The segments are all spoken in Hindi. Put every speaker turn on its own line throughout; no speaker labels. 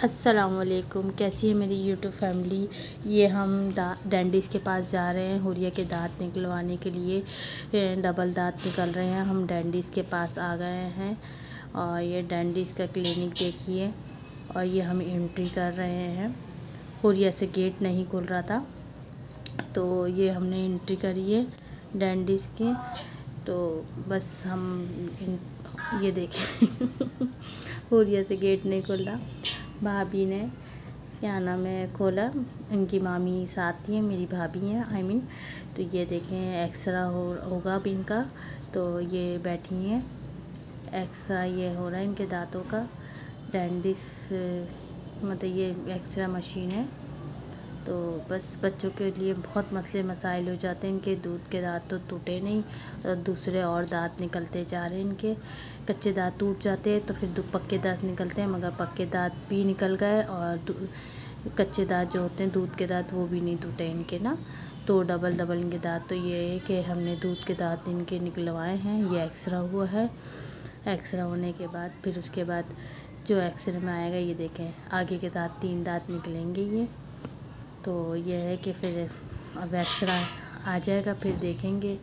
अस्सलामुअलैकुम, कैसी है मेरी यूट्यूब फैमिली। ये हम डेंटिस्ट के पास जा रहे हैं हुरिया के दांत निकलवाने के लिए। डबल दांत निकल रहे हैं। हम डेंटिस्ट के पास आ गए हैं और ये डेंटिस्ट का क्लिनिक देखिए। और ये हम एंट्री कर रहे हैं। हुरिया से गेट नहीं खुल रहा था तो ये हमने एंट्री करी है डेंटिस्ट के। तो बस हम ये देखें हुरिया से गेट नहीं खुल रहा। भाभी ने क्या नाम है खोला। इनकी मामी साथ ही है, मेरी भाभी हैं आई मीन। तो ये देखें एक्सरा होगा अब इनका। तो ये बैठी हैं, एक्सरा ये हो रहा है इनके दांतों का। डेंटिस्ट मतलब ये एक्सरा मशीन है। तो बस बच्चों के लिए बहुत मसले मसाइल हो जाते हैं। इनके दूध के दांत तो टूटे नहीं और दूसरे और दांत निकलते जा रहे हैं। इनके कच्चे दांत टूट जाते हैं तो फिर पक्के दांत निकलते हैं, मगर पक्के दांत भी निकल गए और कच्चे दांत जो होते हैं दूध के दांत वो भी नहीं टूटे इनके ना। तो डबल इनके दांत। तो ये है कि हमने दूध के दांत इनके निकलवाए हैं। ये एक्सरा हुआ है। एक्सरा होने के बाद फिर उसके बाद जो एक्सरे में आएगा ये देखें आगे के दांत 3 दांत निकलेंगे ये। तो ये है कि फिर अब एक्सरा आ जाएगा फिर देखेंगे।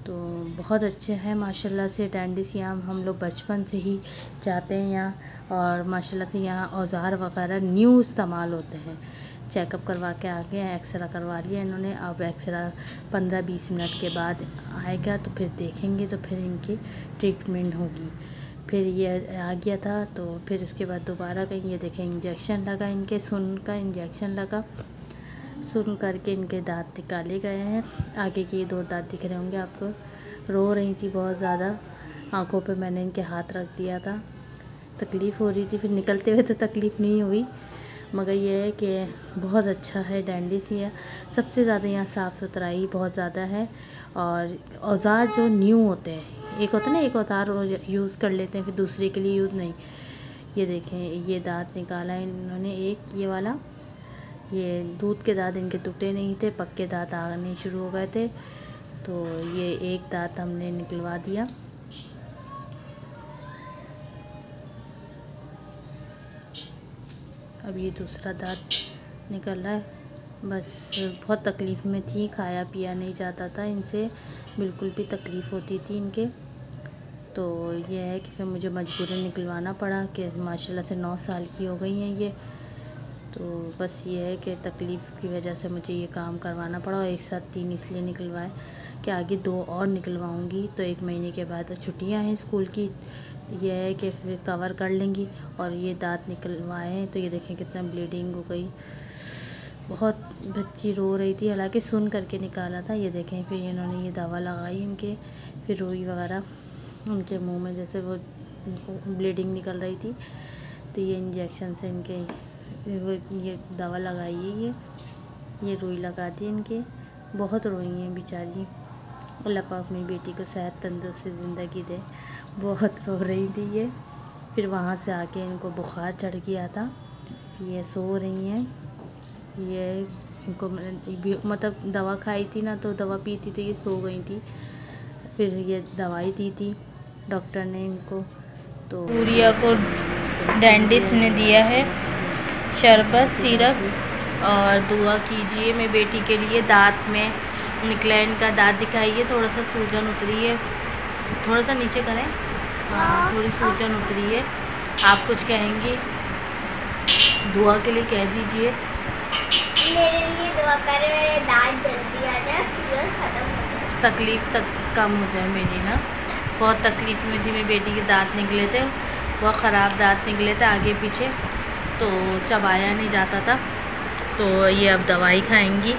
तो बहुत अच्छे हैं माशाल्लाह से डेंटिस्ट। यहाँ हम लोग बचपन से ही जाते हैं यहाँ और माशाल्लाह से यहाँ औज़ार वगैरह न्यू इस्तेमाल होते हैं। चेकअप करवा के आ गए, एक्सरा करवा लिया इन्होंने। अब एक्सरा 15-20 मिनट के बाद आएगा तो फिर देखेंगे तो फिर इनकी ट्रीटमेंट होगी। फिर ये आ गया था तो फिर उसके बाद दोबारा कहीं ये देखें इंजेक्शन लगा इनके, सुन का इंजेक्शन लगा। सुन करके इनके दांत निकाले गए हैं। आगे के ये 2 दांत दिख रहे होंगे आपको। रो रही थी बहुत ज़्यादा, आंखों पे मैंने इनके हाथ रख दिया था। तकलीफ़ हो रही थी, फिर निकलते हुए तो तकलीफ़ नहीं हुई, मगर ये है कि बहुत अच्छा है डेंटिस्ट। ये सबसे ज़्यादा यहाँ साफ़ सुथराई बहुत ज़्यादा है। और औज़ार जो न्यू होते हैं, एक होता है ना एक औज़ार यूज़ कर लेते हैं फिर दूसरे के लिए यूज़ नहीं। ये देखें ये दांत निकाला है इन्होंने एक, ये वाला। ये दूध के दांत इनके टूटे नहीं थे, पक्के दांत आने शुरू हो गए थे। तो ये एक दांत हमने निकलवा दिया। अब ये दूसरा दांत निकल रहा है। बस बहुत तकलीफ़ में थी, खाया पिया नहीं जाता था इनसे, बिल्कुल भी तकलीफ़ होती थी इनके। तो ये है कि फिर मुझे मजबूरन निकलवाना पड़ा कि माशाल्लाह से 9 साल की हो गई हैं ये। तो बस ये है कि तकलीफ़ की वजह से मुझे ये काम करवाना पड़ा। और एक साथ 3 इसलिए निकलवाए कि आगे 2 और निकलवाऊँगी तो 1 महीने के बाद छुट्टियाँ हैं स्कूल की। तो ये है कि फिर कवर कर लेंगी। और ये दांत निकलवाए हैं तो ये देखें कितना ब्लीडिंग हो गई, बहुत बच्ची रो रही थी, हालांकि सुन करके निकाला था। ये देखें फिर इन्होंने ये दवा लगाई इनके, फिर रुई वगैरह उनके मुंह में जैसे वो ब्लीडिंग निकल रही थी तो ये इंजेक्शन से इनके वो ये दवा लगाई है। ये रुई लगा दी इनके। बहुत रोई हैं बेचारी। अल्लाह पाक मेरी बेटी को सेहत तंदुरुस्ती ज़िंदगी दे। बहुत रो रही थी ये। फिर वहाँ से आके इनको बुखार चढ़ गया था। ये सो रही हैं। ये इनको मतलब दवा खाई थी ना, तो दवा पी थी तो ये सो गई थी। फिर ये दवाई दी थी डॉक्टर ने इनको। तो
हुरिया को डेंटिस्ट ने दिया है शरबत सिरप। और दुआ कीजिए मेरी बेटी के लिए। दांत में निकला इनका, दांत दिखाइए, थोड़ा सा सूजन उतरी है, थोड़ा सा नीचे करें। हाँ थोड़ी सूजन उतरी है। आप कुछ कहेंगी? दुआ के लिए कह दीजिए।
मेरे लिए दुआ करें, मेरे दांत जल्दी आ जाए, सूजन खत्म हो जाए,
तकलीफ़ तक कम हो जाए मेरी ना। बहुत तकलीफ़ में थी मेरी बेटी के दांत निकले थे, बहुत ख़राब दांत निकले थे आगे पीछे, तो चबाया नहीं जाता था। तो ये अब दवाई खाएंगी।